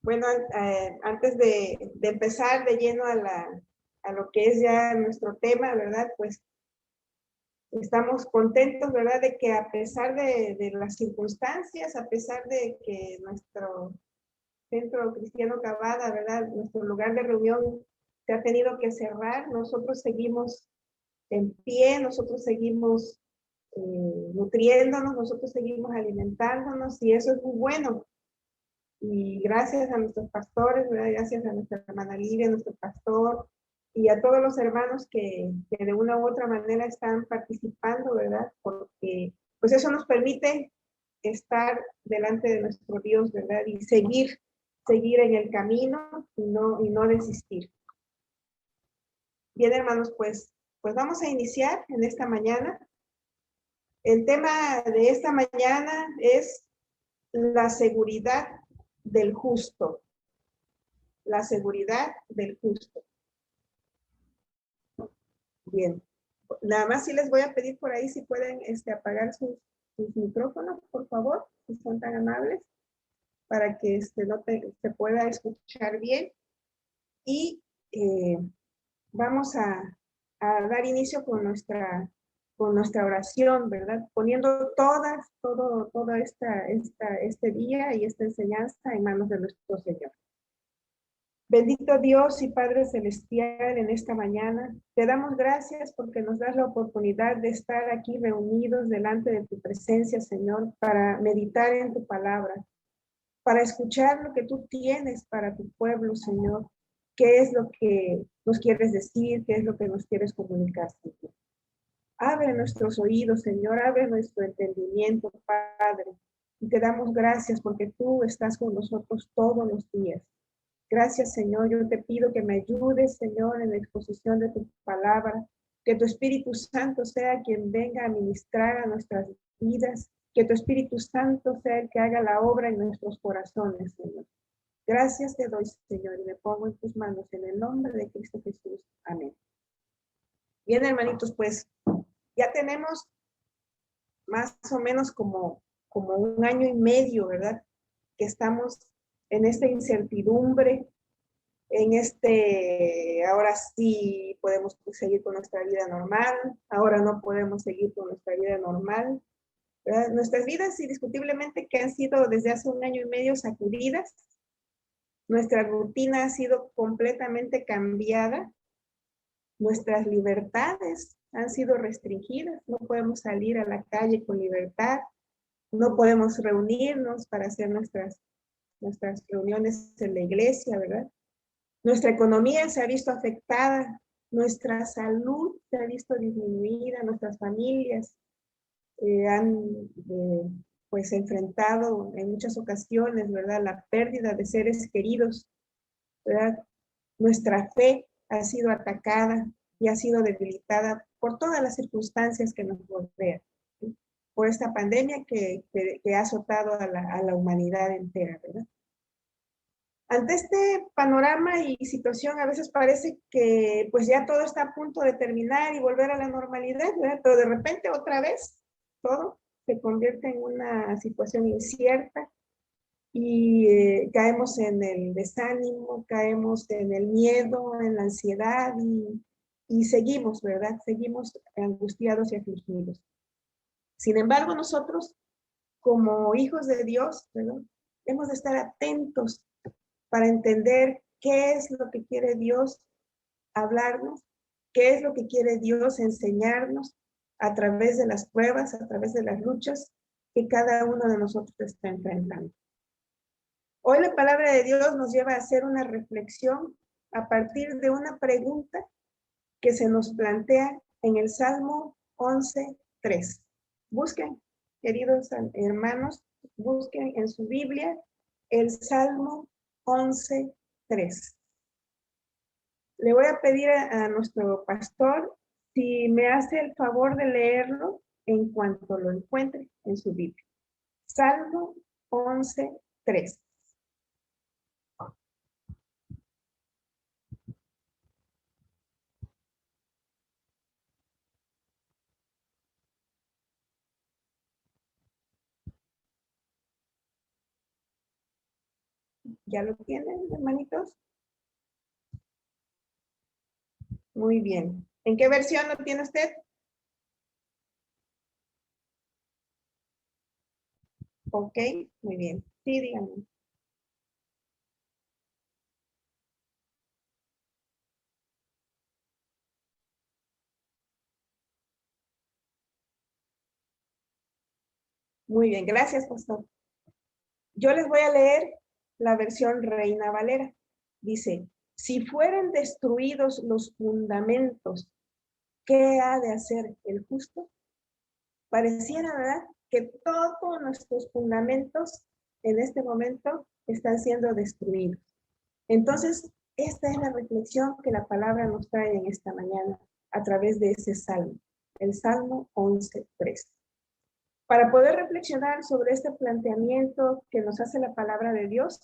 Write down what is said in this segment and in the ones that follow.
Bueno, antes de empezar de lleno a lo que es ya nuestro tema, ¿verdad? Pues estamos contentos, ¿verdad? De que a pesar de las circunstancias, a pesar de que nuestro Centro Cristiano Cavada, ¿verdad? Nuestro lugar de reunión se ha tenido que cerrar, nosotros seguimos en pie, nosotros seguimos nutriéndonos, nosotros seguimos alimentándonos y eso es muy bueno. Y gracias a nuestros pastores, ¿verdad? Gracias a nuestra hermana Lidia, nuestro pastor, y a todos los hermanos que de una u otra manera están participando, ¿verdad? Porque pues eso nos permite estar delante de nuestro Dios, ¿verdad? Y seguir en el camino y no desistir. Bien, hermanos, pues vamos a iniciar en esta mañana. El tema de esta mañana es la seguridad del justo. La seguridad del justo. Bien. Nada más sí les voy a pedir por ahí si pueden apagar sus micrófonos, por favor, si son tan amables, para que se pueda escuchar bien. Y vamos a dar inicio con nuestra oración, ¿verdad? Poniendo todo este día y esta enseñanza en manos de nuestro Señor. Bendito Dios y Padre Celestial, en esta mañana te damos gracias porque nos das la oportunidad de estar aquí reunidos delante de tu presencia, Señor, para meditar en tu palabra, para escuchar lo que tú tienes para tu pueblo, Señor. ¿Qué es lo que nos quieres decir? ¿Qué es lo que nos quieres comunicar, Señor? Abre nuestros oídos, Señor, abre nuestro entendimiento, Padre. Y te damos gracias porque tú estás con nosotros todos los días. Gracias, Señor. Yo te pido que me ayudes, Señor, en la exposición de tu palabra. Que tu Espíritu Santo sea quien venga a ministrar a nuestras vidas. Que tu Espíritu Santo sea el que haga la obra en nuestros corazones, Señor. Gracias te doy, Señor, y me pongo en tus manos en el nombre de Cristo Jesús. Amén. Bien, hermanitos, pues ya tenemos más o menos como un año y medio, ¿verdad? Que estamos en esta incertidumbre, ahora sí podemos seguir con nuestra vida normal, ahora no podemos seguir con nuestra vida normal, ¿verdad? Nuestras vidas indiscutiblemente que han sido desde hace un año y medio sacudidas, nuestra rutina ha sido completamente cambiada, nuestras libertades han sido restringidas, no podemos salir a la calle con libertad, no podemos reunirnos para hacer nuestras reuniones en la iglesia, ¿verdad? Nuestra economía se ha visto afectada, nuestra salud se ha visto disminuida, nuestras familias han pues enfrentado en muchas ocasiones, ¿verdad? La pérdida de seres queridos, ¿verdad? Nuestra fe ha sido atacada y ha sido debilitada por todas las circunstancias que nos rodean, ¿sí? Por esta pandemia que ha azotado a la humanidad entera, ¿verdad? Ante este panorama y situación, a veces parece que pues ya todo está a punto de terminar y volver a la normalidad, ¿verdad? Pero de repente otra vez todo se convierte en una situación incierta y caemos en el desánimo, caemos en el miedo, en la ansiedad y seguimos, ¿verdad? Seguimos angustiados y afligidos. Sin embargo, nosotros como hijos de Dios, ¿verdad? Hemos de estar atentos para entender qué es lo que quiere Dios hablarnos, qué es lo que quiere Dios enseñarnos a través de las pruebas, a través de las luchas que cada uno de nosotros está enfrentando. Hoy la palabra de Dios nos lleva a hacer una reflexión a partir de una pregunta que se nos plantea en el Salmo 11:3. Busquen, queridos hermanos, busquen en su Biblia el Salmo 11:3. Le voy a pedir a nuestro pastor si me hace el favor de leerlo en cuanto lo encuentre en su Biblia. Salmo 11:3. ¿Ya lo tienen, hermanitos? Muy bien. ¿En qué versión lo tiene usted? Ok, muy bien. Sí, díganme. Muy bien, gracias, pastor. Yo les voy a leer la versión Reina Valera. Dice, si fueren destruidos los fundamentos, ¿qué ha de hacer el justo? Pareciera, ¿verdad?, que todos nuestros fundamentos en este momento están siendo destruidos. Entonces, esta es la reflexión que la palabra nos trae en esta mañana a través de ese salmo, el Salmo 11:3. Para poder reflexionar sobre este planteamiento que nos hace la palabra de Dios,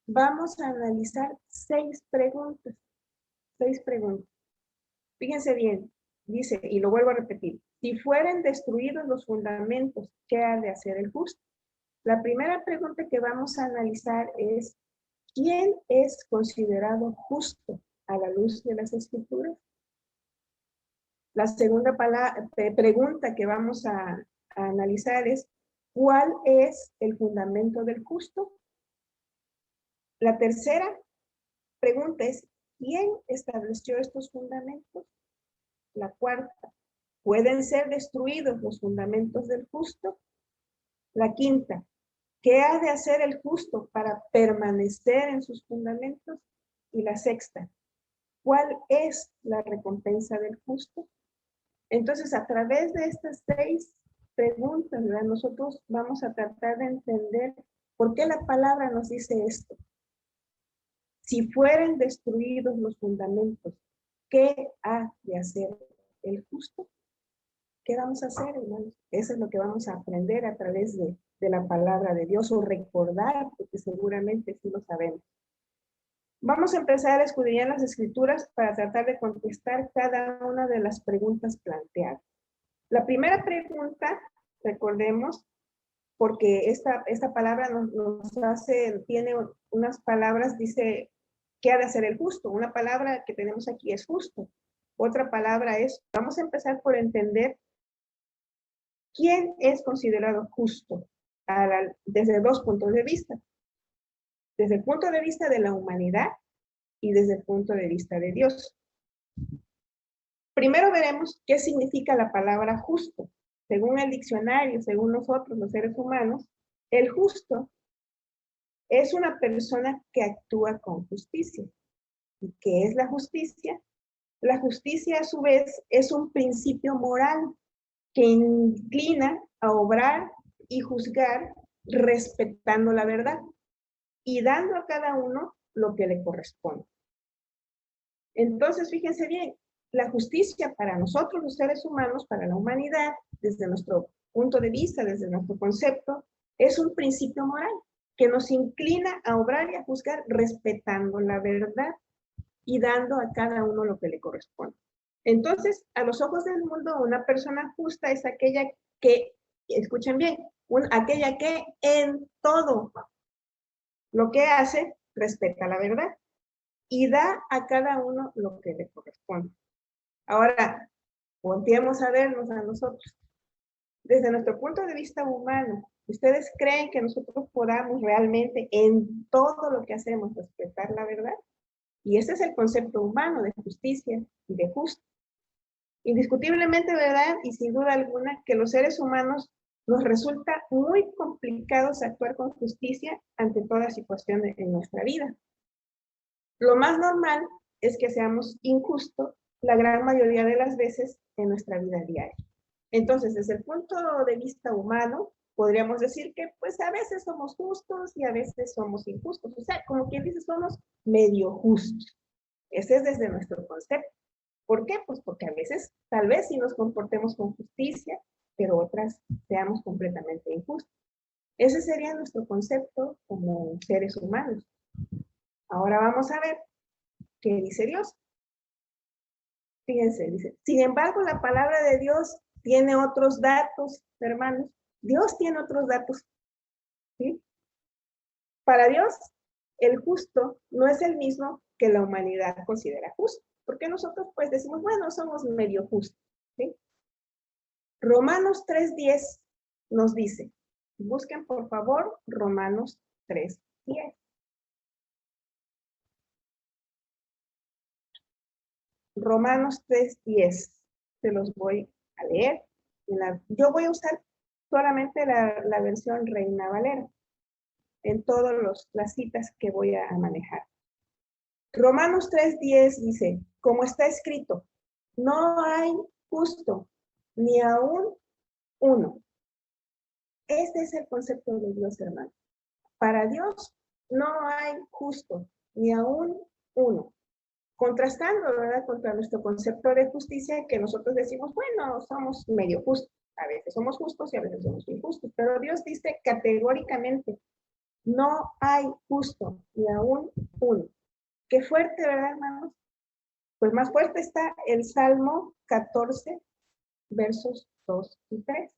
vamos a analizar 6 preguntas. 6 preguntas. Fíjense bien, dice, y lo vuelvo a repetir, si fueren destruidos los fundamentos, ¿qué ha de hacer el justo? La primera pregunta que vamos a analizar es, ¿quién es considerado justo a la luz de las Escrituras? La segunda pregunta que vamos a analizar es, ¿cuál es el fundamento del justo? La tercera pregunta es, ¿quién estableció estos fundamentos? La cuarta, ¿pueden ser destruidos los fundamentos del justo? La quinta, ¿qué ha de hacer el justo para permanecer en sus fundamentos? Y la sexta, ¿cuál es la recompensa del justo? Entonces, a través de estas 6 preguntas, ¿verdad?, nosotros vamos a tratar de entender por qué la palabra nos dice esto. Si fueren destruidos los fundamentos, ¿qué ha de hacer el justo? ¿Qué vamos a hacer, hermanos? Eso es lo que vamos a aprender a través de la palabra de Dios, o recordar, porque seguramente sí lo sabemos. Vamos a empezar a escudriñar las Escrituras para tratar de contestar cada una de las preguntas planteadas. La primera pregunta, recordemos, porque esta palabra nos hace, tiene unas palabras, dice, ¿qué ha de hacer el justo? Una palabra que tenemos aquí es justo. Otra palabra es, vamos a empezar por entender quién es considerado justo desde 2 puntos de vista. Desde el punto de vista de la humanidad y desde el punto de vista de Dios. Primero veremos qué significa la palabra justo. Según el diccionario, según nosotros los seres humanos, el justo es una persona que actúa con justicia. ¿Y qué es la justicia? La justicia, a su vez, es un principio moral que inclina a obrar y juzgar respetando la verdad y dando a cada uno lo que le corresponde. Entonces, fíjense bien, la justicia para nosotros los seres humanos, para la humanidad, desde nuestro punto de vista, desde nuestro concepto, es un principio moral que nos inclina a obrar y a juzgar respetando la verdad y dando a cada uno lo que le corresponde. Entonces, a los ojos del mundo, una persona justa es aquella que, escuchen bien, aquella que en todo lo que hace respeta la verdad y da a cada uno lo que le corresponde. Ahora, volteemos a vernos a nosotros. Desde nuestro punto de vista humano, ¿ustedes creen que nosotros podamos realmente en todo lo que hacemos respetar la verdad? Y ese es el concepto humano de justicia y de justo. Indiscutiblemente, ¿verdad? Y sin duda alguna, que los seres humanos nos resulta muy complicado actuar con justicia ante toda situación en nuestra vida. Lo más normal es que seamos injustos la gran mayoría de las veces en nuestra vida diaria. Entonces, desde el punto de vista humano, podríamos decir que pues a veces somos justos y a veces somos injustos. O sea, como quien dice, somos medio justos. Ese es desde nuestro concepto. ¿Por qué? Pues porque a veces tal vez sí nos comportemos con justicia, pero otras seamos completamente injustos. Ese sería nuestro concepto como seres humanos. Ahora vamos a ver qué dice Dios. Fíjense, dice, sin embargo, la palabra de Dios tiene otros datos, hermanos. Dios tiene otros datos, ¿sí? Para Dios, el justo no es el mismo que la humanidad considera justo, porque nosotros pues decimos, bueno, somos medio justos, ¿sí? Romanos 3:10 nos dice, busquen por favor Romanos 3:10. Romanos 3:10, se los voy a leer. Yo voy a usar solamente la versión Reina Valera en todas las citas que voy a manejar. Romanos 3:10 dice, como está escrito, no hay justo, ni aún uno. Este es el concepto de Dios, hermano. Para Dios no hay justo, ni aún uno. Contrastando, ¿verdad?, contra nuestro concepto de justicia, que nosotros decimos, bueno, somos medio justos. A veces somos justos y a veces somos injustos. Pero Dios dice categóricamente, no hay justo, ni aún uno. Qué fuerte, ¿verdad, hermanos? Pues más fuerte está el Salmo 14, versos 2 y 3.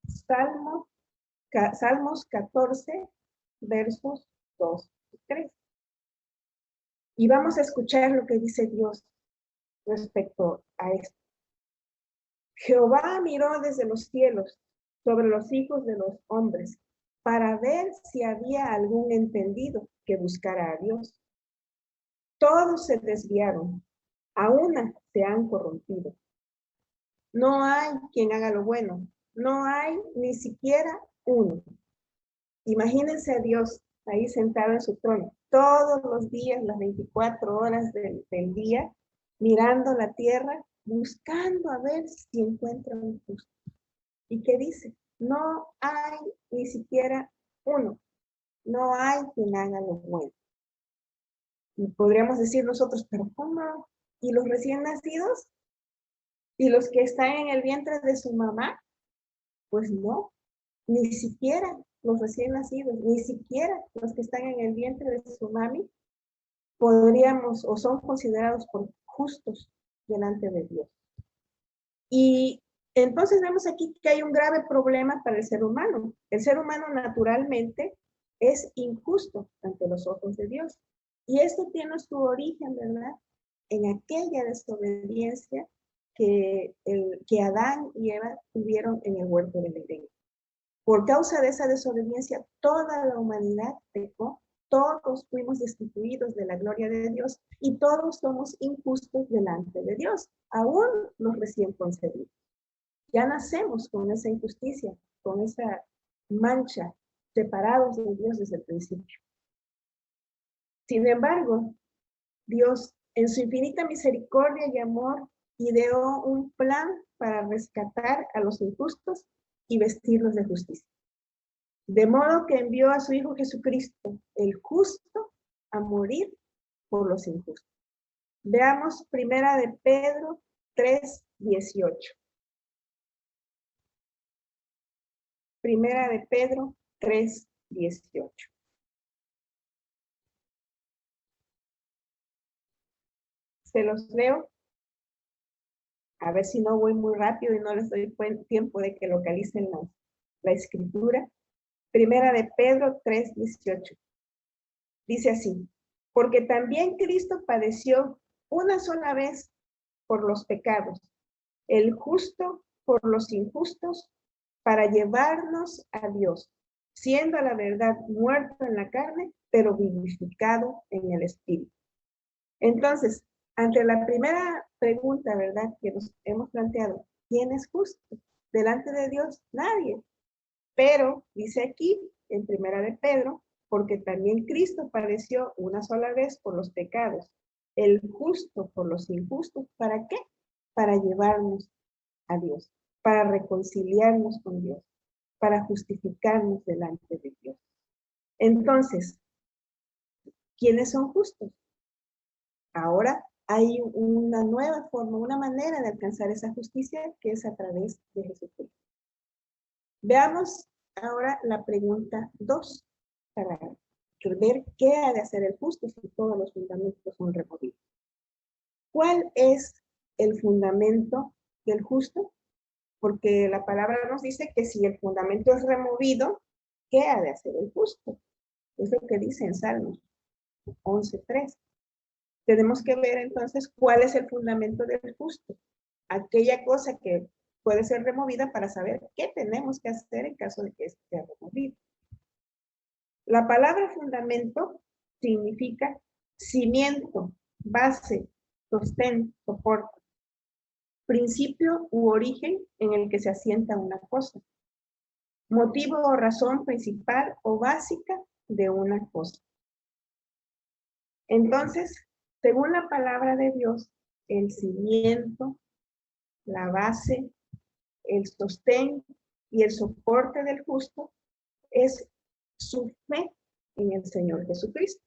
Salmos 14, versos 2 y 3. Y vamos a escuchar lo que dice Dios respecto a esto. Jehová miró desde los cielos sobre los hijos de los hombres para ver si había algún entendido que buscara a Dios. Todos se desviaron, a una se han corrompido. No hay quien haga lo bueno, no hay ni siquiera uno. Imagínense a Dios ahí sentado en su trono, todos los días, las 24 horas del día, mirando la tierra, buscando a ver si encuentra un justo. ¿Y qué dice? No hay ni siquiera uno, no hay quien haga lo bueno. Y podríamos decir nosotros, pero ¿cómo? ¿Y los recién nacidos? ¿Y los que están en el vientre de su mamá? Pues no, ni siquiera los recién nacidos, ni siquiera los que están en el vientre de su mami podríamos o son considerados por justos delante de Dios. Y entonces vemos aquí que hay un grave problema para el ser humano. El ser humano naturalmente es injusto ante los ojos de Dios. Y esto tiene su origen, ¿verdad?, en aquella desobediencia que Adán y Eva tuvieron en el huerto del Edén. Por causa de esa desobediencia, toda la humanidad pecó, todos fuimos destituidos de la gloria de Dios y todos somos injustos delante de Dios, aún los recién concebidos. Ya nacemos con esa injusticia, con esa mancha, separados de Dios desde el principio. Sin embargo, Dios, en su infinita misericordia y amor, ideó un plan para rescatar a los injustos y vestirlos de justicia. De modo que envió a su Hijo Jesucristo, el justo, a morir por los injustos. Veamos Primera de Pedro 3:18. Primera de Pedro 3:18. Se los leo. A ver si no voy muy rápido y no les doy tiempo de que localicen la escritura. Primera de Pedro 3:18. Dice así, porque también Cristo padeció una sola vez por los pecados, el justo por los injustos, para llevarnos a Dios, siendo a la verdad muerto en la carne, pero vivificado en el Espíritu. Entonces, ante la primera pregunta, ¿verdad?, que nos hemos planteado, ¿quién es justo? Delante de Dios, nadie. Pero, dice aquí, en Primera de Pedro, porque también Cristo padeció una sola vez por los pecados, el justo por los injustos, ¿para qué? Para llevarnos a Dios, para reconciliarnos con Dios, para justificarnos delante de Dios. Entonces, ¿quiénes son justos? Ahora hay una nueva forma, una manera de alcanzar esa justicia, que es a través de Jesucristo. Veamos ahora la pregunta 2, para ver qué ha de hacer el justo si todos los fundamentos son removidos. ¿Cuál es el fundamento del justo? Porque la palabra nos dice que si el fundamento es removido, ¿qué ha de hacer el justo? Es lo que dice en Salmos 11:3. Tenemos que ver entonces cuál es el fundamento del justo. Aquella cosa que puede ser removida para saber qué tenemos que hacer en caso de que sea removido. La palabra fundamento significa cimiento, base, sostén, soporte, principio u origen en el que se asienta una cosa, motivo o razón principal o básica de una cosa. Entonces, según la palabra de Dios, el cimiento, la base, el sostén y el soporte del justo es su fe en el Señor Jesucristo.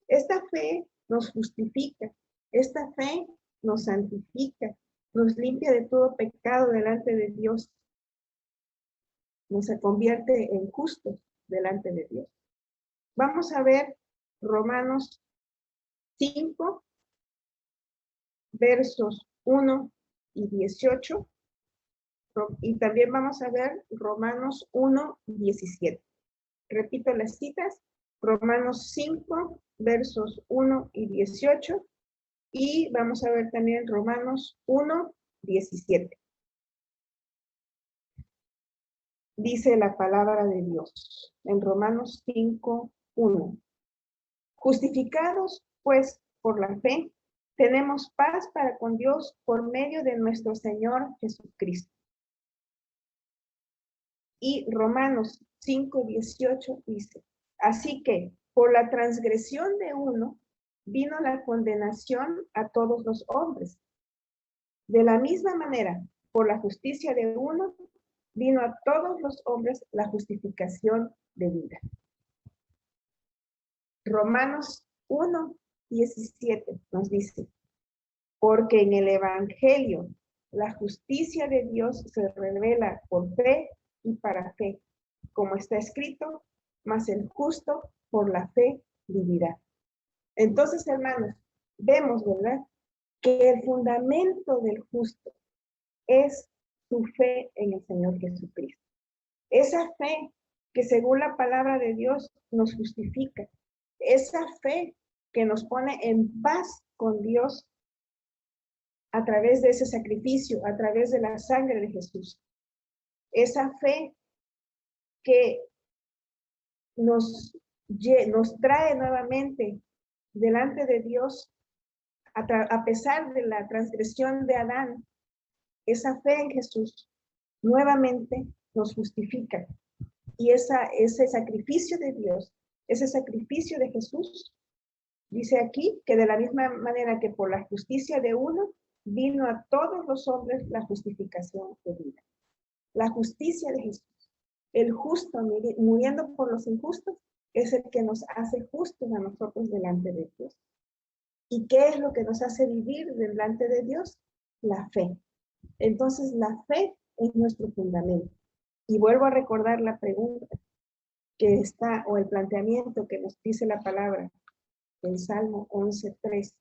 Esta fe nos justifica, esta fe nos santifica, nos limpia de todo pecado delante de Dios, nos convierte en justos delante de Dios. Vamos a ver Romanos 5, versos 1 y 18, y también vamos a ver Romanos 1, 17. Repito las citas, Romanos 5, versos 1 y 18, y vamos a ver también Romanos 1, 17. Dice la palabra de Dios en Romanos 5, 1. Justificados, pues, por la fe, tenemos paz para con Dios por medio de nuestro Señor Jesucristo. Y Romanos 5, 18 dice, así que por la transgresión de uno vino la condenación a todos los hombres. De la misma manera, por la justicia de uno vino a todos los hombres la justificación de vida. Romanos 1, 17 nos dice, porque en el Evangelio la justicia de Dios se revela por fe y para fe, como está escrito, mas el justo por la fe vivirá. Entonces, hermanos, vemos, ¿verdad?, que el fundamento del justo es su fe en el Señor Jesucristo. Esa fe que según la palabra de Dios nos justifica, esa fe que nos pone en paz con Dios a través de ese sacrificio, a través de la sangre de Jesús. Esa fe que nos trae nuevamente delante de Dios a pesar de la transgresión de Adán. Esa fe en Jesús nuevamente nos justifica. Y ese sacrificio de Dios, ese sacrificio de Jesús, dice aquí que de la misma manera que por la justicia de uno, vino a todos los hombres la justificación de vida. La justicia de Jesús. El justo muriendo por los injustos es el que nos hace justos a nosotros delante de Dios. ¿Y qué es lo que nos hace vivir delante de Dios? La fe. Entonces la fe es nuestro fundamento. Y vuelvo a recordar la pregunta que está, o el planteamiento que nos dice la palabra en Salmo 11:3.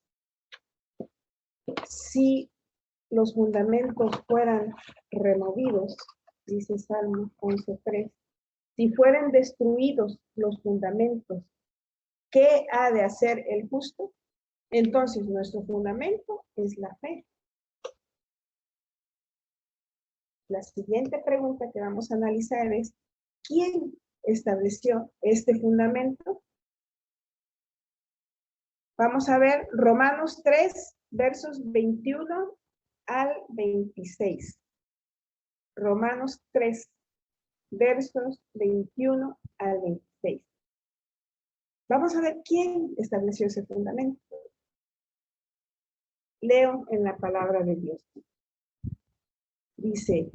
Si los fundamentos fueran removidos, dice Salmo 11:3, si fueran destruidos los fundamentos, ¿qué ha de hacer el justo? Entonces nuestro fundamento es la fe. La siguiente pregunta que vamos a analizar es, ¿quién estableció este fundamento? Vamos a ver Romanos 3, versos 21 al 26. Romanos 3, versos 21 al 26. Vamos a ver quién estableció ese fundamento. Leo en la palabra de Dios. Dice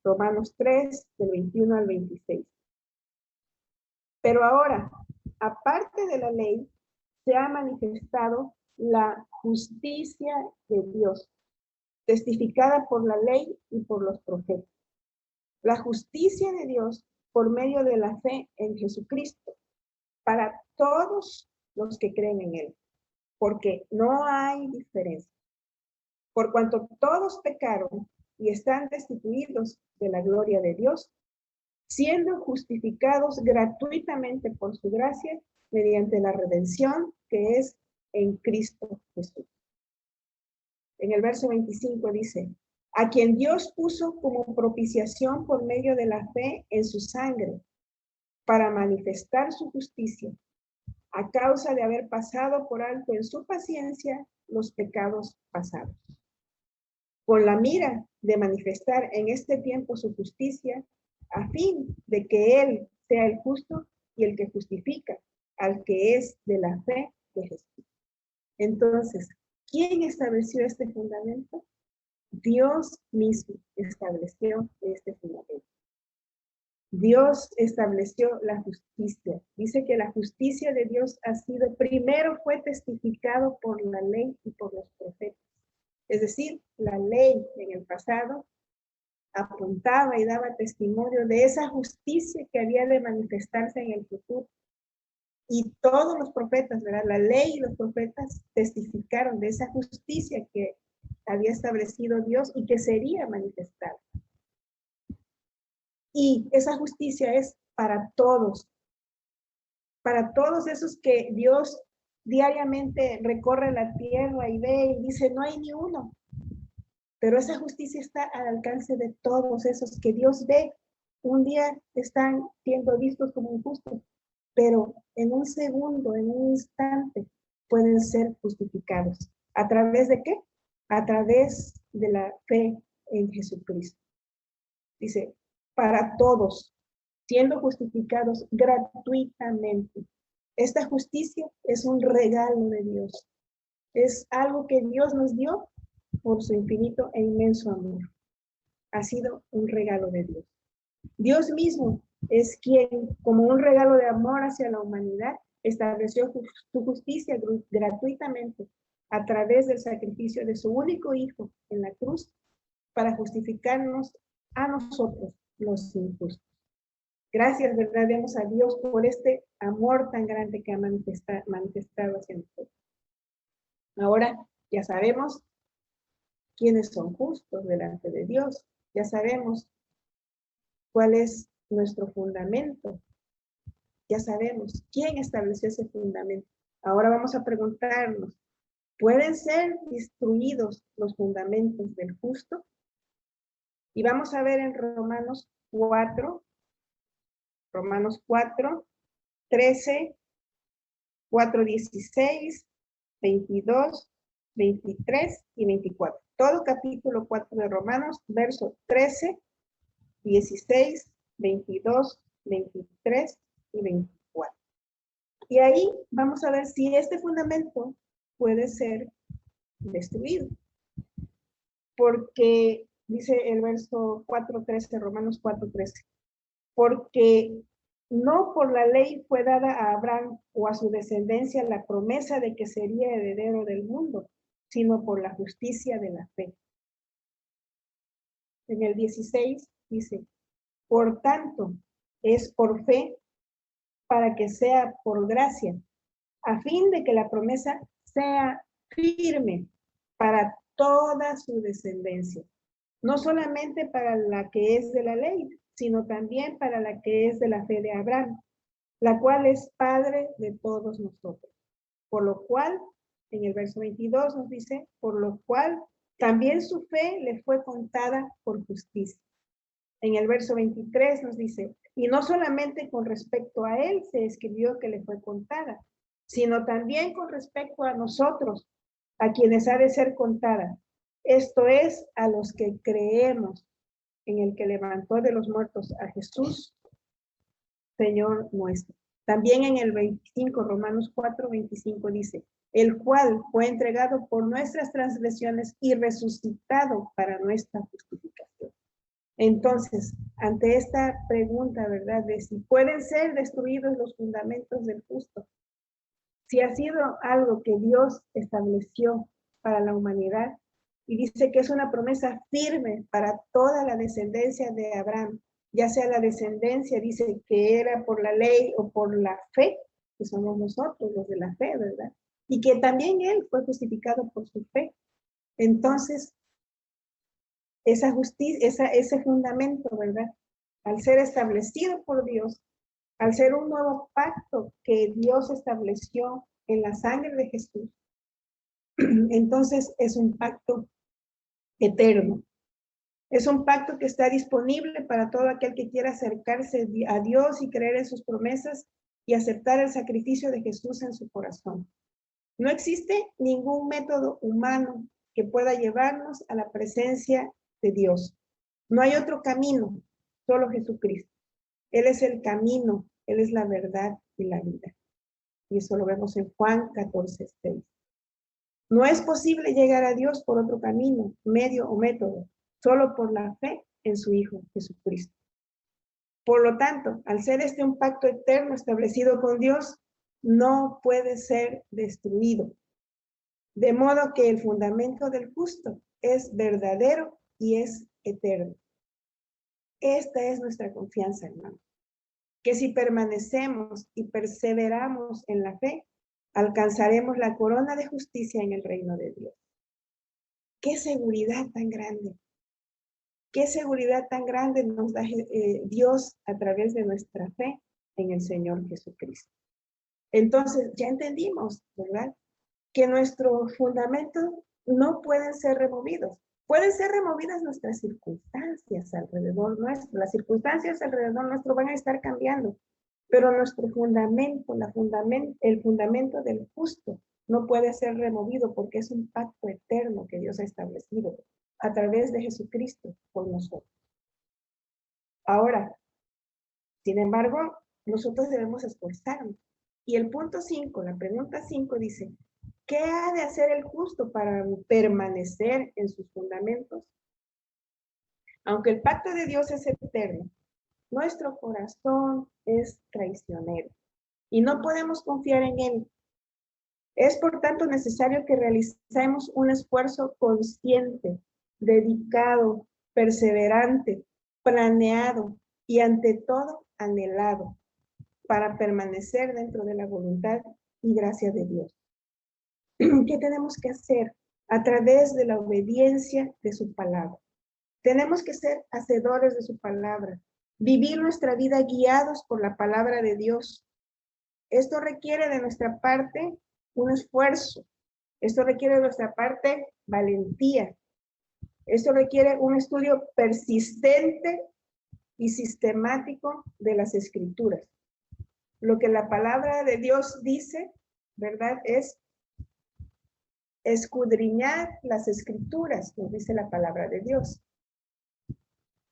Romanos 3, del 21 al 26. Pero ahora, aparte de la ley, se ha manifestado la justicia de Dios, testificada por la ley y por los profetas. La justicia de Dios por medio de la fe en Jesucristo, para todos los que creen en Él, porque no hay diferencia. Por cuanto todos pecaron y están destituidos de la gloria de Dios, siendo justificados gratuitamente por su gracia mediante la redención que es en Cristo Jesús. En el verso 25 dice, a quien Dios puso como propiciación por medio de la fe en su sangre, para manifestar su justicia, a causa de haber pasado por alto en su paciencia los pecados pasados, con la mira de manifestar en este tiempo su justicia, a fin de que Él sea el justo y el que justifica al que es de la fe de Jesús. Entonces, ¿quién estableció este fundamento? Dios mismo estableció este fundamento. Dios estableció la justicia. Dice que la justicia de Dios ha sido, primero fue testificado por la ley y por los profetas. Es decir, la ley en el pasado apuntaba y daba testimonio de esa justicia que había de manifestarse en el futuro. Y todos los profetas, ¿verdad? La ley y los profetas testificaron de esa justicia que había establecido Dios y que sería manifestada. Y esa justicia es para todos esos que Dios diariamente recorre la tierra y ve y dice, no hay ni uno. Pero esa justicia está al alcance de todos esos que Dios ve. Un día están siendo vistos como injustos, pero en un segundo, en un instante, pueden ser justificados. ¿A través de qué? A través de la fe en Jesucristo. Dice, para todos, siendo justificados gratuitamente. Esta justicia es un regalo de Dios. Es algo que Dios nos dio por su infinito e inmenso amor. Ha sido un regalo de Dios. Dios mismo es quien, como un regalo de amor hacia la humanidad, estableció su justicia gratuitamente a través del sacrificio de su único Hijo en la cruz para justificarnos a nosotros, los injustos. Gracias, ¿verdad? Demos a Dios por este amor tan grande que ha manifestado hacia nosotros. Ahora ya sabemos quiénes son justos delante de Dios. Ya sabemos cuál es nuestro fundamento. Ya sabemos quién estableció ese fundamento. Ahora vamos a preguntarnos, ¿pueden ser destruidos los fundamentos del justo? Y vamos a ver en Romanos 4, 13, 4, 16, 22, 23 y 24. Todo capítulo 4 de Romanos, versos 13, 16, 22, 23 y 24. Y ahí vamos a ver si este fundamento puede ser destruido. Porque dice el verso 4:13, Romanos 4:13, porque no por la ley fue dada a Abraham o a su descendencia la promesa de que sería heredero del mundo, sino por la justicia de la fe. En el 16 dice, por tanto, es por fe para que sea por gracia, a fin de que la promesa sea firme para toda su descendencia, no solamente para la que es de la ley, sino también para la que es de la fe de Abraham, la cual es padre de todos nosotros. Por lo cual, en el verso 22 nos dice, por lo cual también su fe le fue contada por justicia. En el verso 23 nos dice, y no solamente con respecto a él se escribió que le fue contada, sino también con respecto a nosotros, a quienes ha de ser contada. Esto es, a los que creemos en el que levantó de los muertos a Jesús, Señor nuestro. También en el 25, Romanos 4, 25 dice, el cual fue entregado por nuestras transgresiones y resucitado para nuestra justificación. Entonces, ante esta pregunta, ¿verdad? De si pueden ser destruidos los fundamentos del justo, si ha sido algo que Dios estableció para la humanidad, y dice que es una promesa firme para toda la descendencia de Abraham, ya sea la descendencia, dice que era por la ley o por la fe, que somos nosotros los de la fe, ¿verdad? Y que también él fue justificado por su fe. Entonces, esa justicia, ese fundamento, ¿verdad? al ser establecido por Dios, al ser un nuevo pacto que Dios estableció en la sangre de Jesús, entonces es un pacto eterno. Es un pacto que está disponible para todo aquel que quiera acercarse a Dios y creer en sus promesas y aceptar el sacrificio de Jesús en su corazón. No existe ningún método humano que pueda llevarnos a la presencia de Dios. No hay otro camino, solo Jesucristo. Él es el camino, Él es la verdad y la vida. Y eso lo vemos en Juan 14:6. No es posible llegar a Dios por otro camino, medio o método, solo por la fe en su Hijo Jesucristo. Por lo tanto, al ser este un pacto eterno establecido con Dios, no puede ser destruido. De modo que el fundamento del justo es verdadero y es eterno. Esta es nuestra confianza, hermano. Que si permanecemos y perseveramos en la fe, alcanzaremos la corona de justicia en el reino de Dios. ¡Qué seguridad tan grande! ¡Qué seguridad tan grande nos da Dios a través de nuestra fe en el Señor Jesucristo! Entonces, ya entendimos, ¿verdad? Que nuestro fundamento no pueden ser removidos. Pueden ser removidas nuestras circunstancias alrededor nuestro. Las circunstancias alrededor nuestro van a estar cambiando, pero nuestro fundamento, el fundamento del justo, no puede ser removido porque es un pacto eterno que Dios ha establecido a través de Jesucristo por nosotros. Ahora, sin embargo, nosotros debemos esforzarnos. Y el punto 5, la pregunta 5 dice, ¿qué ha de hacer el justo para permanecer en sus fundamentos? Aunque el pacto de Dios es eterno, nuestro corazón es traicionero y no podemos confiar en él. Es por tanto necesario que realicemos un esfuerzo consciente, dedicado, perseverante, planeado y ante todo anhelado para permanecer dentro de la voluntad y gracia de Dios. ¿Qué tenemos que hacer? A través de la obediencia de su palabra. Tenemos que ser hacedores de su palabra, vivir nuestra vida guiados por la palabra de Dios. Esto requiere de nuestra parte un esfuerzo. Esto requiere de nuestra parte valentía. Esto requiere un estudio persistente y sistemático de las Escrituras. Lo que la palabra de Dios dice, ¿verdad? Es escudriñar las Escrituras, nos dice la palabra de Dios.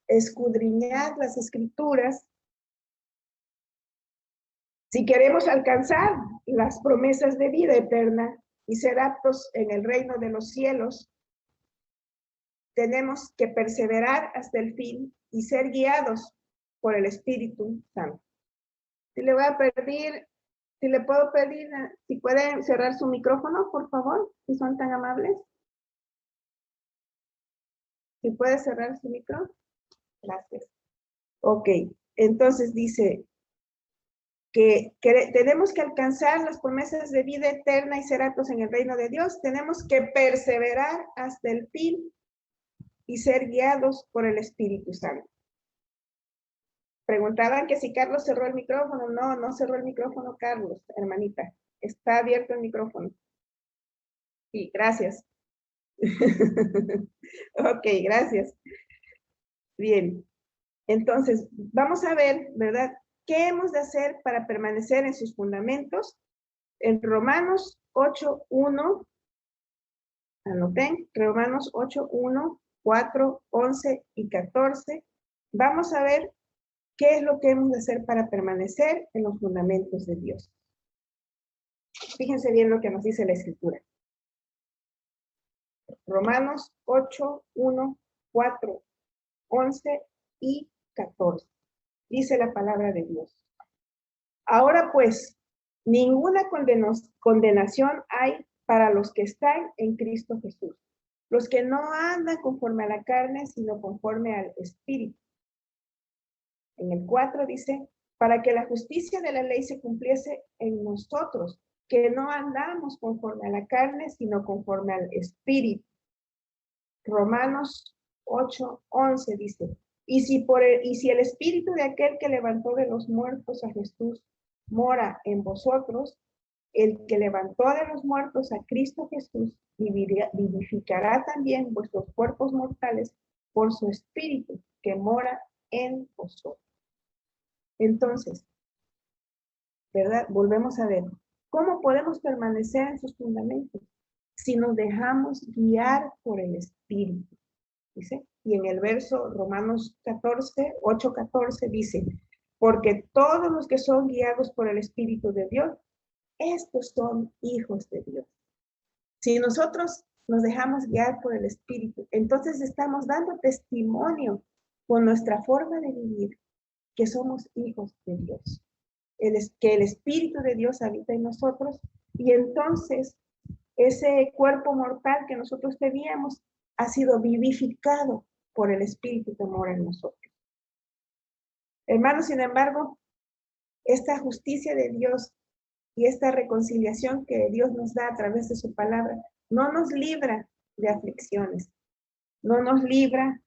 Escudriñar las Escrituras si queremos alcanzar las promesas de vida eterna y ser aptos en el reino de los cielos, tenemos que perseverar hasta el fin y ser guiados por el Espíritu Santo. Si le puedo pedir, si pueden cerrar su micrófono, por favor, si son tan amables. Si puede cerrar su micro. Gracias. Ok, entonces dice que tenemos que alcanzar las promesas de vida eterna y ser aptos en el reino de Dios. Tenemos que perseverar hasta el fin y ser guiados por el Espíritu Santo. Preguntaban que si Carlos cerró el micrófono. No, no cerró el micrófono Carlos, hermanita. Está abierto el micrófono. Sí, gracias. Ok, gracias. Bien. Entonces, vamos a ver, ¿verdad? ¿Qué hemos de hacer para permanecer en sus fundamentos? En Romanos 8:1, anoten, Romanos 8:1, 4, 11 y 14. Vamos a ver qué es lo que hemos de hacer para permanecer en los fundamentos de Dios. Fíjense bien lo que nos dice la Escritura. Romanos 8:1, 4, 11 y 14. Dice la palabra de Dios. Ahora pues, ninguna condenación hay para los que están en Cristo Jesús, los que no andan conforme a la carne, sino conforme al Espíritu. En el 4 dice, para que la justicia de la ley se cumpliese en nosotros, que no andamos conforme a la carne, sino conforme al Espíritu. Romanos 8:11 dice, Y si el espíritu de aquel que levantó de los muertos a Jesús mora en vosotros, el que levantó de los muertos a Cristo Jesús vivificará también vuestros cuerpos mortales por su espíritu que mora en vosotros. Entonces, ¿verdad? Volvemos a ver, ¿cómo podemos permanecer en sus fundamentos? Si nos dejamos guiar por el espíritu, ¿dice? Y en el verso Romanos 14, 8:14 dice, porque todos los que son guiados por el Espíritu de Dios, estos son hijos de Dios. Si nosotros nos dejamos guiar por el Espíritu, entonces estamos dando testimonio con nuestra forma de vivir que somos hijos de Dios. Que el Espíritu de Dios habita en nosotros y entonces ese cuerpo mortal que nosotros teníamos ha sido vivificado por el Espíritu que mora en nosotros. Hermanos, sin embargo, esta justicia de Dios y esta reconciliación que Dios nos da a través de su palabra no nos libra de aflicciones, no nos libra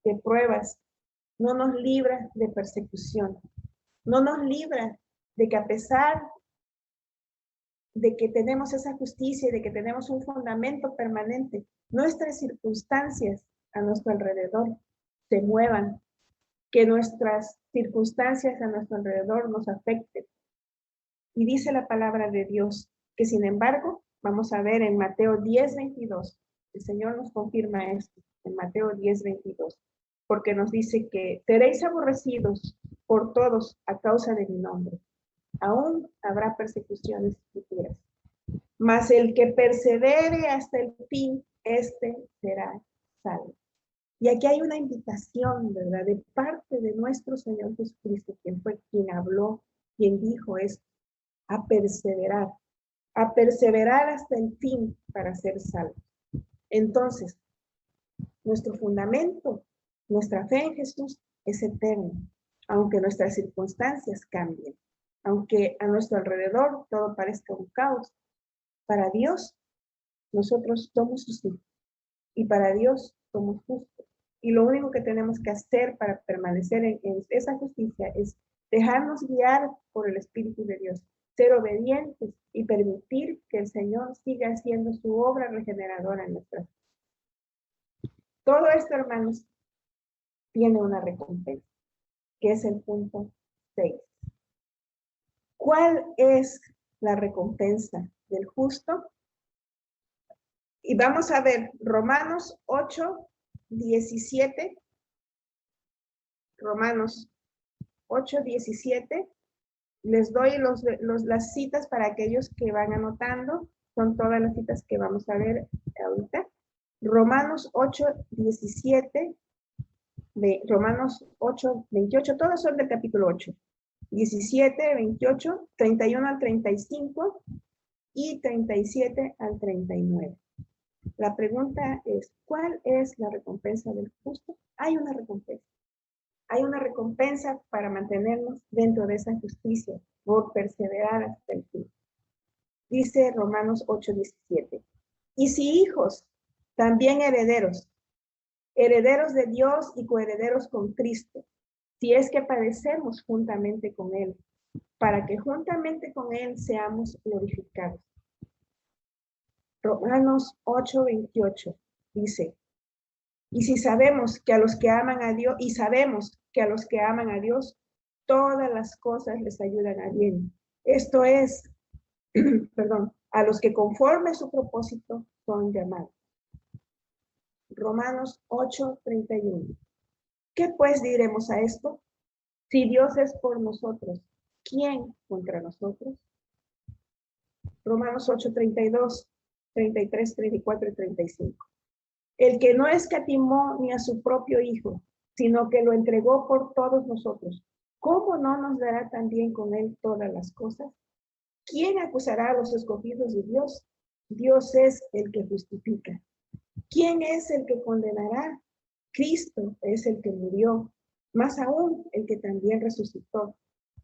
de pruebas, no nos libra de persecución, no nos libra de que a pesar de que tenemos esa justicia y de que tenemos un fundamento permanente, nuestras circunstancias a nuestro alrededor se muevan, que nuestras circunstancias a nuestro alrededor nos afecten. Y dice la palabra de Dios que sin embargo, vamos a ver en Mateo 10:22, el Señor nos confirma esto, en Mateo 10:22, porque nos dice que seréis aborrecidos por todos a causa de mi nombre. Aún habrá persecuciones futuras. Mas el que persevere hasta el fin, este será salvo. Y aquí hay una invitación, ¿verdad? De parte de nuestro Señor Jesucristo, quien fue quien habló, quien dijo esto, a perseverar hasta el fin para ser salvos. Entonces, nuestro fundamento, nuestra fe en Jesús es eterno, aunque nuestras circunstancias cambien, aunque a nuestro alrededor todo parezca un caos. Para Dios, nosotros somos sus hijos y para Dios somos justos. Y lo único que tenemos que hacer para permanecer en esa justicia es dejarnos guiar por el Espíritu de Dios, ser obedientes y permitir que el Señor siga haciendo su obra regeneradora en nuestras vidas. Todo esto, hermanos, tiene una recompensa, que es el punto 6. ¿Cuál es la recompensa del justo? Y vamos a ver Romanos 8:17. Romanos 8:17. Les doy las citas para aquellos que van anotando. Son todas las citas que vamos a ver ahorita. Romanos 8:17. Romanos 8:28. Todos son del capítulo 8. 17, 28, 31 al 35 y 37 al 39. La pregunta es, ¿cuál es la recompensa del justo? Hay una recompensa. Hay una recompensa para mantenernos dentro de esa justicia, por perseverar hasta el fin. Dice Romanos 8:17. Y si hijos, también herederos, herederos de Dios y coherederos con Cristo, si es que padecemos juntamente con Él, para que juntamente con Él seamos glorificados. Romanos 8:28 dice, y si sabemos que a los que aman a Dios, y sabemos que a los que aman a Dios, todas las cosas les ayudan a bien. Esto es, a los que conforme su propósito son llamados. Romanos 8:31. ¿Qué pues diremos a esto? Si Dios es por nosotros, ¿quién contra nosotros? Romanos 8:32, 33, 34 y 35. El que no escatimó ni a su propio Hijo, sino que lo entregó por todos nosotros, ¿cómo no nos dará también con él todas las cosas? ¿Quién acusará a los escogidos de Dios? Dios es el que justifica. ¿Quién es el que condenará? Cristo es el que murió, más aún el que también resucitó,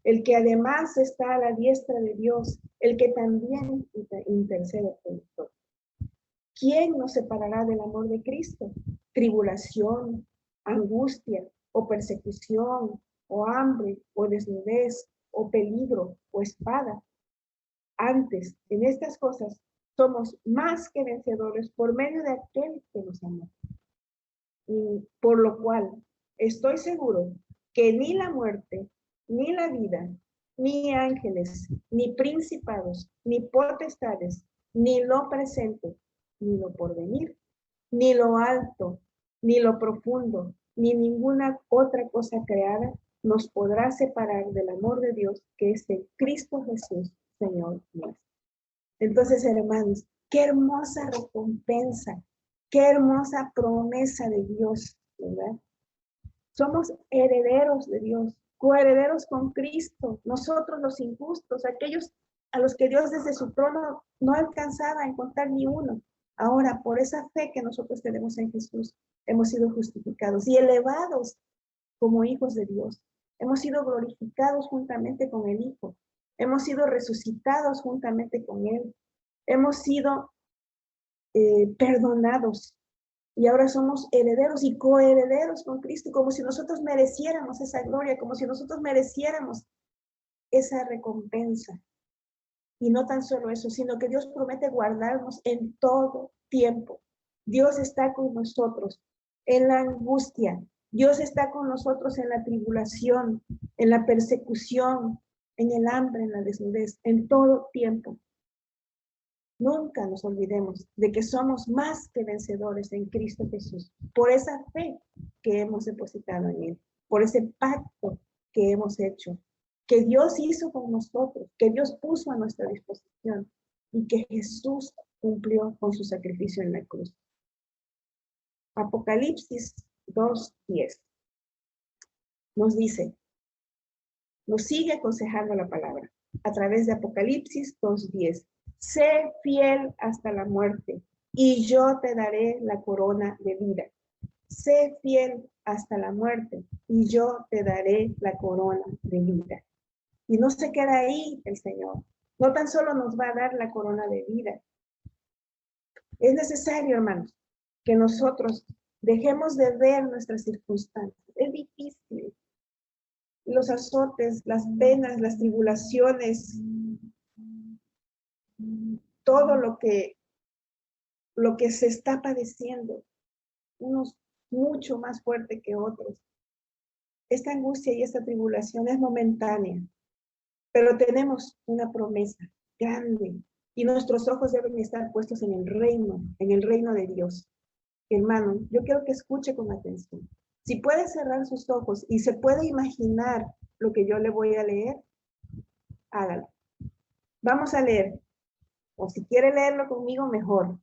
el que además está a la diestra de Dios, el que también intercede por nosotros. ¿Quién nos separará del amor de Cristo? Tribulación, angustia, o persecución, o hambre, o desnudez, o peligro, o espada. Antes, en estas cosas, somos más que vencedores por medio de aquel que nos amó. Y por lo cual, estoy seguro que ni la muerte, ni la vida, ni ángeles, ni principados, ni potestades, ni lo presente, ni lo porvenir, ni lo alto, ni lo profundo, ni ninguna otra cosa creada nos podrá separar del amor de Dios que es en Cristo Jesús, Señor nuestro. Entonces, hermanos, qué hermosa recompensa, qué hermosa promesa de Dios, ¿verdad? Somos herederos de Dios, coherederos con Cristo, nosotros los injustos, aquellos a los que Dios desde su trono no alcanzaba a encontrar ni uno. Ahora, por esa fe que nosotros tenemos en Jesús, hemos sido justificados y elevados como hijos de Dios. Hemos sido glorificados juntamente con el Hijo. Hemos sido resucitados juntamente con Él. Hemos sido perdonados. Y ahora somos herederos y coherederos con Cristo, como si nosotros mereciéramos esa gloria, como si nosotros mereciéramos esa recompensa. Y no tan solo eso, sino que Dios promete guardarnos en todo tiempo. Dios está con nosotros en la angustia. Dios está con nosotros en la tribulación, en la persecución, en el hambre, en la desnudez, en todo tiempo. Nunca nos olvidemos de que somos más que vencedores en Cristo Jesús, por esa fe que hemos depositado en Él, por ese pacto que hemos hecho, que Dios hizo con nosotros, que Dios puso a nuestra disposición y que Jesús cumplió con su sacrificio en la cruz. Apocalipsis 2:10 nos dice, nos sigue aconsejando la palabra a través de Apocalipsis 2:10. Sé fiel hasta la muerte, y yo te daré la corona de vida. Sé fiel hasta la muerte, y yo te daré la corona de vida. Y no se queda ahí el Señor. No tan solo nos va a dar la corona de vida. Es necesario, hermanos, que nosotros dejemos de ver nuestras circunstancias. Es difícil. Los azotes, las penas, las tribulaciones, todo lo que se está padeciendo, unos mucho más fuerte que otros. Esta angustia y esta tribulación es momentánea, pero tenemos una promesa grande y nuestros ojos deben estar puestos en el reino de Dios. Hermano, yo quiero que escuche con atención. Si puede cerrar sus ojos y se puede imaginar lo que yo le voy a leer, hágalo. Vamos a leer, o si quiere leerlo conmigo, mejor.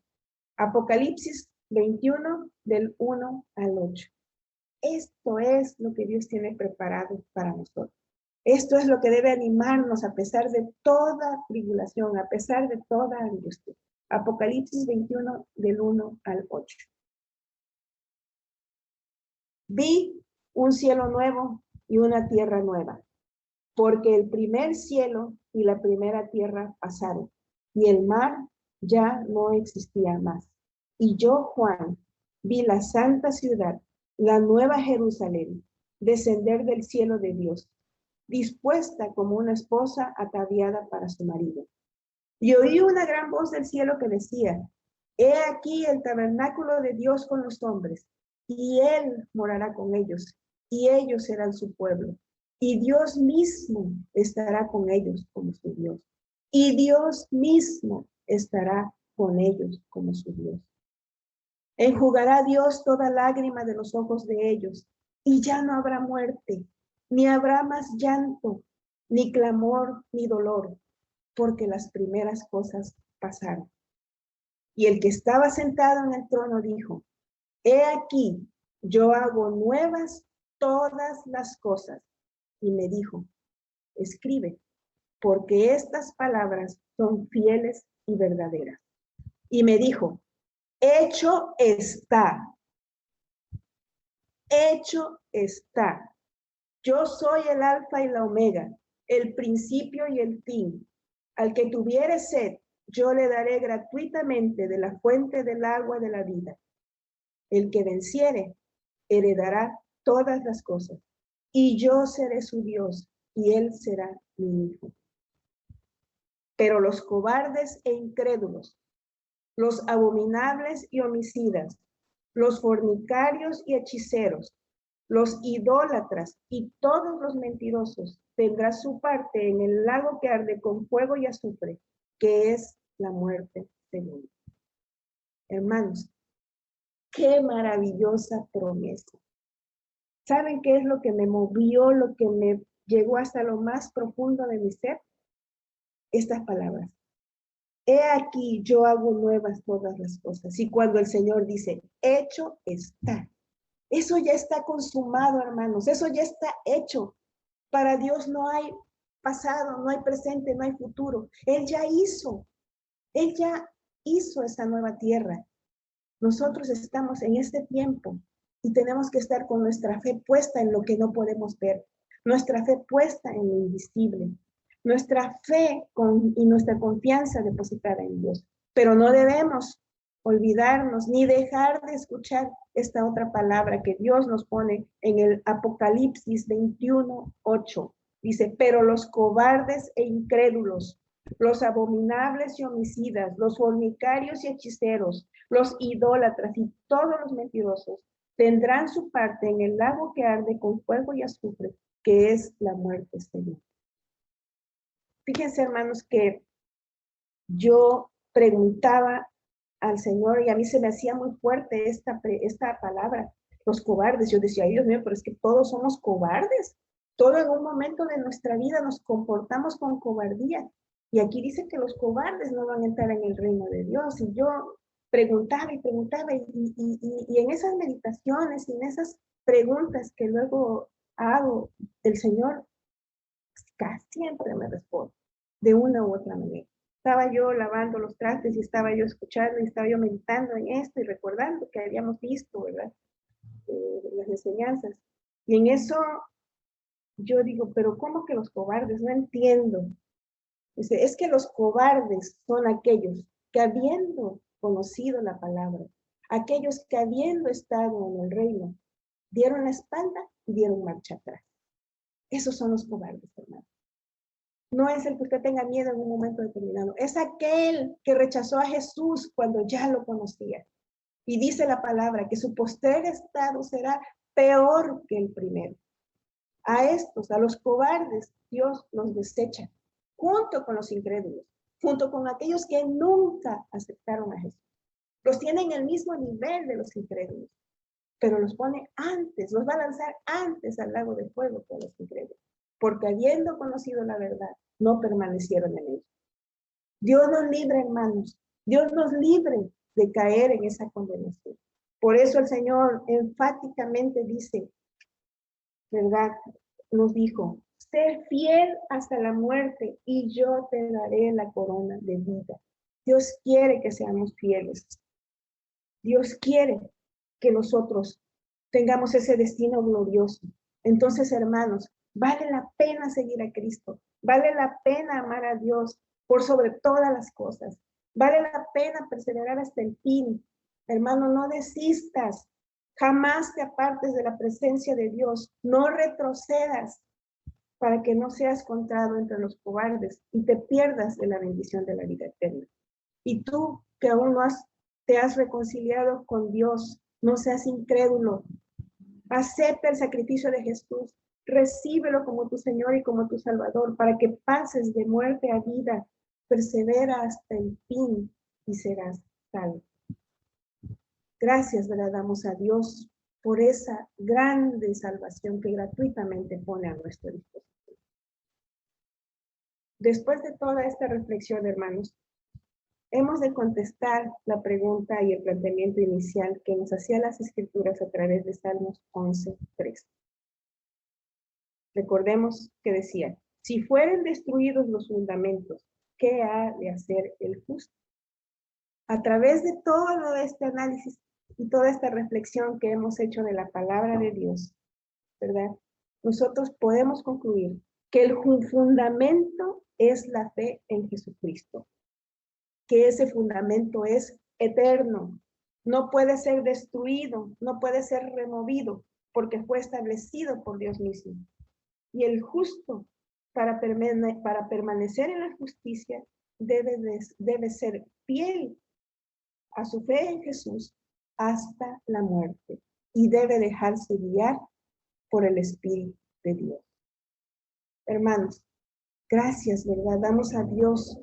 Apocalipsis 21, del 1 al 8. Esto es lo que Dios tiene preparado para nosotros. Esto es lo que debe animarnos a pesar de toda tribulación, a pesar de toda angustia. Apocalipsis 21, del 1 al 8. Vi un cielo nuevo y una tierra nueva, porque el primer cielo y la primera tierra pasaron, y el mar ya no existía más. Y yo, Juan, vi la santa ciudad, la nueva Jerusalén, descender del cielo de Dios, dispuesta como una esposa ataviada para su marido. Y oí una gran voz del cielo que decía, he aquí el tabernáculo de Dios con los hombres, y Él morará con ellos, y ellos serán su pueblo. Y Dios mismo estará con ellos como su Dios. Y Dios mismo estará con ellos como su Dios. Enjugará Dios toda lágrima de los ojos de ellos, y ya no habrá muerte, ni habrá más llanto, ni clamor, ni dolor, porque las primeras cosas pasaron. Y el que estaba sentado en el trono dijo, he aquí, yo hago nuevas todas las cosas. Y me dijo, escribe, porque estas palabras son fieles y verdaderas. Y me dijo, hecho está. Hecho está. Yo soy el alfa y la omega, el principio y el fin. Al que tuviere sed, yo le daré gratuitamente de la fuente del agua de la vida. El que venciere, heredará todas las cosas, y yo seré su Dios, y él será mi hijo. Pero los cobardes e incrédulos, los abominables y homicidas, los fornicarios y hechiceros, los idólatras y todos los mentirosos tendrá su parte en el lago que arde con fuego y azufre, que es la muerte segunda. Hermanos, qué maravillosa promesa. ¿Saben qué es lo que me movió, lo que me llegó hasta lo más profundo de mi ser? Estas palabras. He aquí, yo hago nuevas todas las cosas. Y cuando el Señor dice, hecho está. Eso ya está consumado, hermanos. Eso ya está hecho. Para Dios no hay pasado, no hay presente, no hay futuro. Él ya hizo. Él ya hizo esa nueva tierra. Nosotros estamos en este tiempo y tenemos que estar con nuestra fe puesta en lo que no podemos ver. Nuestra fe puesta en lo invisible. Nuestra fe y nuestra confianza depositada en Dios. Pero no debemos olvidarnos ni dejar de escuchar esta otra palabra que Dios nos pone en el Apocalipsis 21:8. Dice, pero los cobardes e incrédulos, los abominables y homicidas, los fornicarios y hechiceros, los idólatras y todos los mentirosos tendrán su parte en el lago que arde con fuego y azufre, que es la muerte segunda. Fíjense, hermanos, que yo preguntaba al Señor y a mí se me hacía muy fuerte esta palabra, los cobardes. Yo decía, ay Dios mío, pero es que todos somos cobardes. Todo en un momento de nuestra vida nos comportamos con cobardía. Y aquí dice que los cobardes no van a entrar en el reino de Dios. Y yo preguntaba y preguntaba y en esas meditaciones y en esas preguntas que luego hago, el Señor casi siempre me responde de una u otra manera. Estaba yo lavando los trastes y estaba yo escuchando y estaba yo meditando en esto y recordando que habíamos visto, ¿verdad? Las enseñanzas. Y en eso yo digo, pero ¿cómo que los cobardes? No entiendo. Dice, es que los cobardes son aquellos que habiendo conocido la palabra, aquellos que habiendo estado en el reino, dieron la espalda y dieron marcha atrás. Esos son los cobardes, hermano. No es el que usted tenga miedo en un momento determinado. Es aquel que rechazó a Jesús cuando ya lo conocía. Y dice la palabra que su postrer estado será peor que el primero. A estos, a los cobardes, Dios los desecha, junto con los incrédulos, junto con aquellos que nunca aceptaron a Jesús. Los tiene en el mismo nivel de los incrédulos, pero los pone antes, los va a lanzar antes al lago de fuego que a los incrédulos, porque habiendo conocido la verdad, no permanecieron en ella. Dios nos libre, hermanos. Dios nos libre de caer en esa condenación. Por eso el Señor enfáticamente dice, ¿verdad? Nos dijo, sé fiel hasta la muerte y yo te daré la corona de vida. Dios quiere que seamos fieles. Dios quiere que nosotros tengamos ese destino glorioso. Entonces, hermanos, vale la pena seguir a Cristo. Vale la pena amar a Dios por sobre todas las cosas. Vale la pena perseverar hasta el fin. Hermano, no desistas. Jamás te apartes de la presencia de Dios. No retrocedas para que no seas contado entre los cobardes y te pierdas de la bendición de la vida eterna. Y tú que aún no te has reconciliado con Dios, no seas incrédulo. Acepta el sacrificio de Jesús. Recíbelo como tu Señor y como tu Salvador para que pases de muerte a vida. Persevera hasta el fin y serás salvo. Gracias, ¿verdad? Damos a Dios por esa grande salvación que gratuitamente pone a nuestra disposición. Después de toda esta reflexión, hermanos, hemos de contestar la pregunta y el planteamiento inicial que nos hacía las Escrituras a través de Salmos 11:3. Recordemos que decía, si fueren destruidos los fundamentos, ¿qué ha de hacer el justo? A través de todo este análisis y toda esta reflexión que hemos hecho de la palabra de Dios, ¿verdad? Nosotros podemos concluir que el fundamento es la fe en Jesucristo, que ese fundamento es eterno, no puede ser destruido, no puede ser removido, porque fue establecido por Dios mismo. Y el justo, para permanecer en la justicia, debe ser fiel a su fe en Jesús hasta la muerte y debe dejarse guiar por el Espíritu de Dios. Hermanos, gracias, ¿verdad? Damos a Dios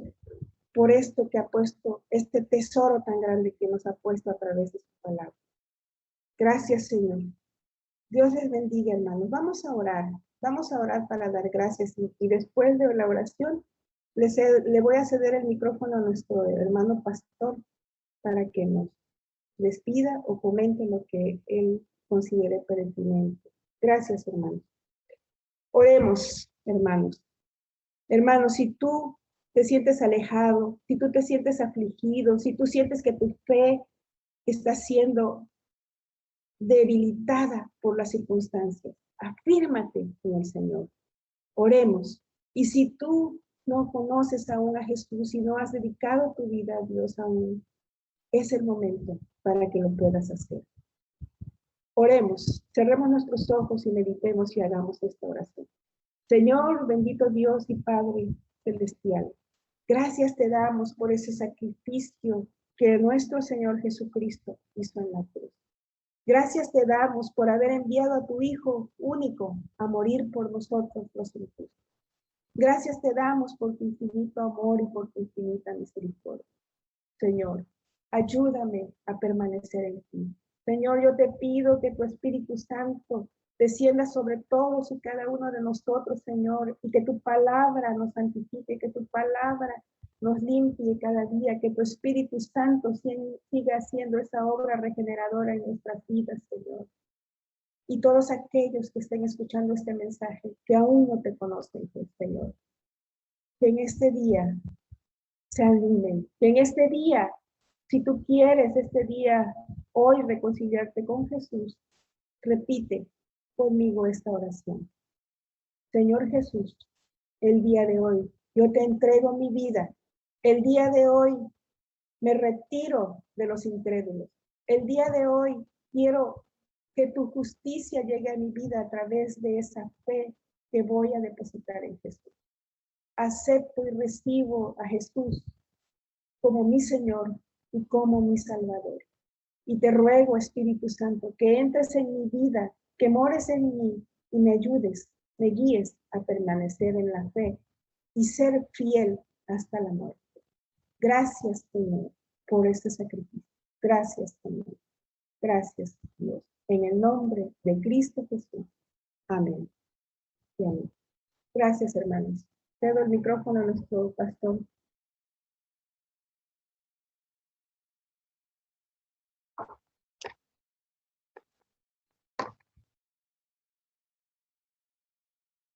por esto que ha puesto, este tesoro tan grande que nos ha puesto a través de su palabra. Gracias, Señor. Dios les bendiga, hermanos. Vamos a orar para dar gracias y después de la oración le voy a ceder el micrófono a nuestro hermano pastor para que nos despida o comente lo que él considere pertinente. Gracias, hermanos. Oremos, hermanos. Hermanos, si tú te sientes alejado, si tú te sientes afligido, si tú sientes que tu fe está siendo debilitada por las circunstancias, afírmate en el Señor. Oremos. Y si tú no conoces aún a Jesús y no has dedicado tu vida a Dios aún, es el momento para que lo puedas hacer. Oremos, cerremos nuestros ojos y meditemos y hagamos esta oración. Señor, bendito Dios y Padre celestial, gracias te damos por ese sacrificio que nuestro Señor Jesucristo hizo en la cruz. Gracias te damos por haber enviado a tu Hijo único a morir por nosotros los injustos. Gracias te damos por tu infinito amor y por tu infinita misericordia. Señor, ayúdame a permanecer en ti. Señor, yo te pido que tu Espíritu Santo descienda sobre todos y cada uno de nosotros, Señor, y que tu palabra nos santifique, que tu palabra nos limpie cada día, que tu Espíritu Santo siga haciendo esa obra regeneradora en nuestras vidas, Señor. Y todos aquellos que estén escuchando este mensaje, que aún no te conocen, Señor, que en este día se animen, que en este día, si tú quieres este día, hoy reconciliarte con Jesús, repite conmigo esta oración. Señor Jesús, el día de hoy, yo te entrego mi vida. El día de hoy me retiro de los incrédulos. El día de hoy quiero que tu justicia llegue a mi vida a través de esa fe que voy a depositar en Jesús. Acepto y recibo a Jesús como mi Señor y como mi Salvador. Y te ruego, Espíritu Santo, que entres en mi vida, que mores en mí y me ayudes, me guíes a permanecer en la fe y ser fiel hasta la muerte. Gracias, Señor, por este sacrificio. Gracias, Señor. Gracias, Dios. En el nombre de Cristo Jesús. Amén. Y amén. Gracias, hermanos. Cedo el micrófono a nuestro pastor.